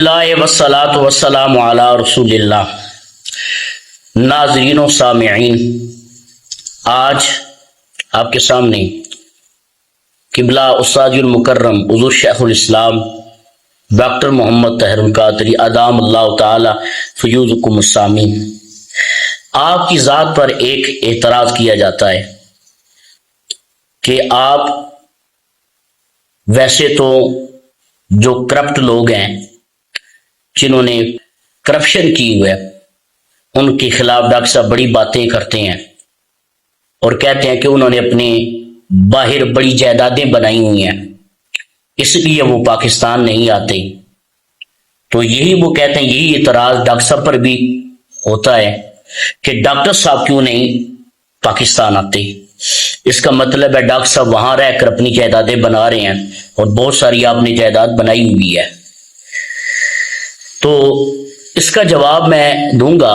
اللہ والصلاۃ والسلام علی رسول اللہ۔ ناظرین و سامعین، آج آپ کے سامنے قبلہ استاد المکرم حضور شیخ الاسلام ڈاکٹر محمد طاہر القادری ادام اللہ تعالی فیوزکم السامین، آپ کی ذات پر ایک اعتراض کیا جاتا ہے کہ آپ ویسے تو جو کرپٹ لوگ ہیں، جنہوں نے کرپشن کی ہوئی ہے، ان کے خلاف ڈاکٹر صاحب بڑی باتیں کرتے ہیں اور کہتے ہیں کہ انہوں نے اپنے باہر بڑی جائیدادیں بنائی ہوئی ہیں، اس لیے وہ پاکستان نہیں آتے۔ تو یہی وہ کہتے ہیں، یہی اعتراض ڈاکٹر صاحب پر بھی ہوتا ہے کہ ڈاکٹر صاحب کیوں نہیں پاکستان آتے۔ اس کا مطلب ہے ڈاکٹر صاحب وہاں رہ کر اپنی جائیدادیں بنا رہے ہیں، اور بہت ساری آپ نے جائیداد بنائی ہوئی ہے۔ تو اس کا جواب میں دوں گا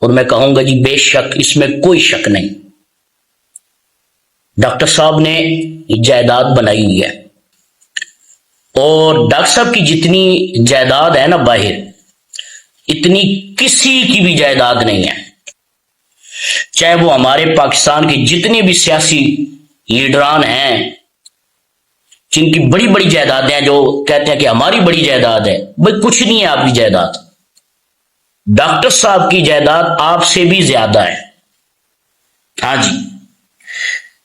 اور میں کہوں گا جی بے شک اس میں کوئی شک نہیں، ڈاکٹر صاحب نے جائیداد بنائی ہوئی ہے، اور ڈاکٹر صاحب کی جتنی جائیداد ہے نا باہر، اتنی کسی کی بھی جائیداد نہیں ہے۔ چاہے وہ ہمارے پاکستان کے جتنے بھی سیاسی لیڈران ہیں جن کی بڑی بڑی جائیدادیں ہیں، جو کہتے ہیں کہ ہماری بڑی جائیداد ہے، بھائی کچھ نہیں ہے آپ کی جائیداد۔ ڈاکٹر صاحب کی جائیداد آپ سے بھی زیادہ ہے، ہاں جی،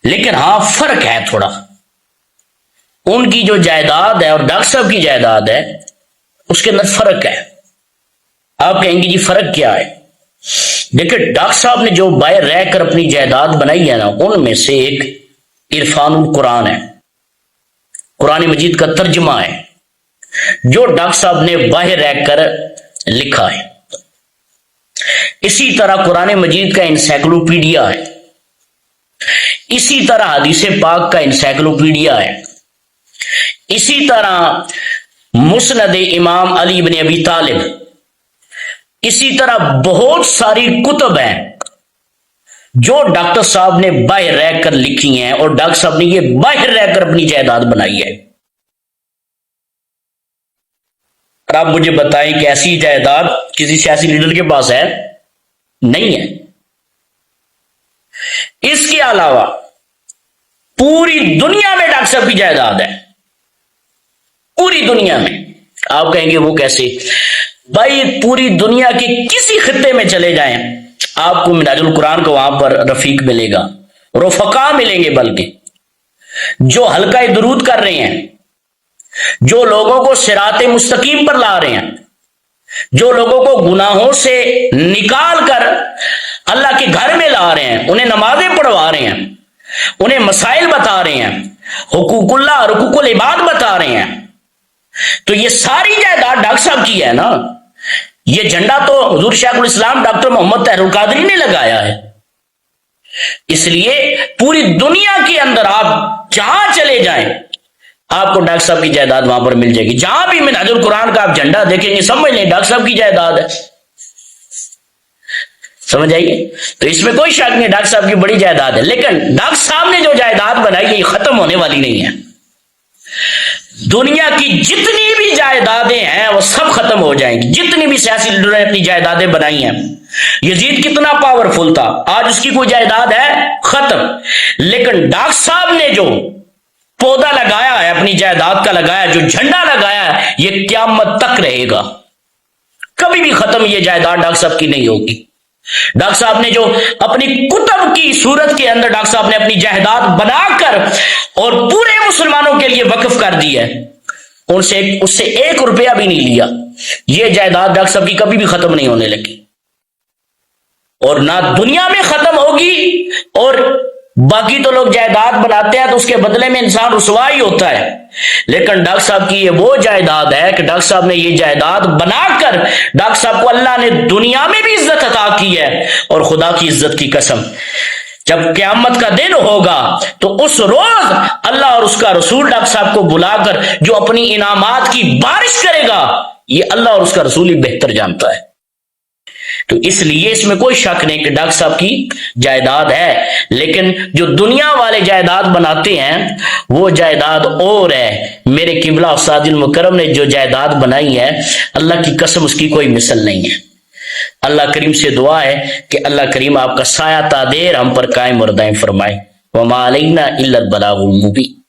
لیکن ہاں فرق ہے تھوڑا۔ ان کی جو جائیداد ہے اور ڈاکٹر صاحب کی جائیداد ہے، اس کے اندر فرق ہے۔ آپ کہیں گے جی فرق کیا ہے؟ دیکھیں، ڈاکٹر صاحب نے جو باہر رہ کر اپنی جائیداد بنائی ہے نا، ان میں سے ایک عرفان القرآن ہے، قرآن مجید کا ترجمہ ہے جو ڈاکٹر صاحب نے باہر رہ کر لکھا ہے۔ اسی طرح قرآن مجید کا انسائکلوپیڈیا ہے، اسی طرح حدیث پاک کا انسائکلوپیڈیا ہے، اسی طرح مسند امام علی بن ابی طالب، اسی طرح بہت ساری کتب ہیں جو ڈاکٹر صاحب نے باہر رہ کر لکھی ہیں، اور ڈاکٹر صاحب نے یہ باہر رہ کر اپنی جائیداد بنائی ہے۔ اور آپ مجھے بتائیں کہ ایسی جائیداد کسی سیاسی لیڈر کے پاس ہے؟ نہیں ہے۔ اس کے علاوہ پوری دنیا میں ڈاکٹر صاحب کی جائیداد ہے، پوری دنیا میں۔ آپ کہیں گے وہ کیسے؟ بھائی پوری دنیا کے کسی خطے میں چلے جائیں، آپ کو منہاج القرآن کا وہاں پر رفیق ملے گا، رفقا ملیں گے، بلکہ جو حلقہ درود کر رہے ہیں، جو لوگوں کو صراط مستقیم پر لا رہے ہیں، جو لوگوں کو گناہوں سے نکال کر اللہ کے گھر میں لا رہے ہیں، انہیں نمازیں پڑھوا رہے ہیں، انہیں مسائل بتا رہے ہیں، حقوق اللہ اور حقوق العباد بتا رہے ہیں، تو یہ ساری جائیداد ڈاکٹر صاحب کی ہے نا۔ یہ جھنڈا تو حضور شیخ الاسلام ڈاکٹر محمد طاہر القادری نے لگایا ہے۔ اس لیے پوری دنیا کے اندر آپ جہاں چلے جائیں، آپ کو ڈاکٹر صاحب کی جائیداد وہاں پر مل جائے گی۔ جہاں بھی منہاج القرآن کا آپ جھنڈا دیکھیں گے، سمجھ لیں ڈاکٹر صاحب کی جائیداد ہے۔ سمجھ آئیے؟ تو اس میں کوئی شک نہیں، ڈاکٹر صاحب کی بڑی جائیداد ہے، لیکن ڈاکٹر صاحب نے جو جائیداد بنائی ہے یہ ختم ہونے والی نہیں ہے۔ دنیا کی جتنی بھی جائیدادیں ہیں وہ سب ختم ہو جائیں گی۔ جتنی بھی سیاسی لیڈروں نے اپنی جائیدادیں بنائی ہیں، یزید کتنا پاورفل تھا، آج اس کی کوئی جائیداد ہے؟ ختم۔ لیکن ڈاکٹر صاحب نے جو پودا لگایا ہے، اپنی جائیداد کا لگایا، جو جھنڈا لگایا ہے، یہ قیامت تک رہے گا، کبھی بھی ختم یہ جائیداد ڈاکٹر صاحب کی نہیں ہوگی۔ ڈاکٹر صاحب نے جو اپنی کتب کی صورت کے اندر ڈاکٹر صاحب نے اپنی جائیداد بنا کر اور پورے مسلمانوں کے لیے وقف کر دی ہے، اس سے 1 روپیہ بھی نہیں لیا، یہ جائیداد ڈاکٹر صاحب کی کبھی بھی ختم نہیں ہونے لگی، اور نہ دنیا میں ختم ہوگی۔ اور باقی تو لوگ جائیداد بناتے ہیں تو اس کے بدلے میں انسان رسوا ہی ہوتا ہے، لیکن ڈاکٹر صاحب کی یہ وہ جائیداد ہے کہ ڈاکٹر صاحب نے یہ جائیداد بنا کر ڈاکٹر صاحب کو اللہ نے دنیا میں بھی عزت عطا کی ہے، اور خدا کی عزت کی قسم جب قیامت کا دن ہوگا تو اس روز اللہ اور اس کا رسول ڈاکٹر صاحب کو بلا کر جو اپنی انعامات کی بارش کرے گا، یہ اللہ اور اس کا رسول ہی بہتر جانتا ہے تو اس لیے اس میں کوئی شک نہیں کہ ڈاکٹر صاحب کی جائیداد ہے، لیکن جو دنیا والے جائیداد بناتے ہیں وہ جائیداد اور ہے۔ میرے قبلہ استاد المکرم نے جو جائیداد بنائی ہے، اللہ کی قسم اس کی کوئی مثل نہیں ہے۔ اللہ کریم سے دعا ہے کہ اللہ کریم آپ کا سایہ تا دیر ہم پر قائم اور دائم فرمائے۔ وما علینا الا البلاغ المبین۔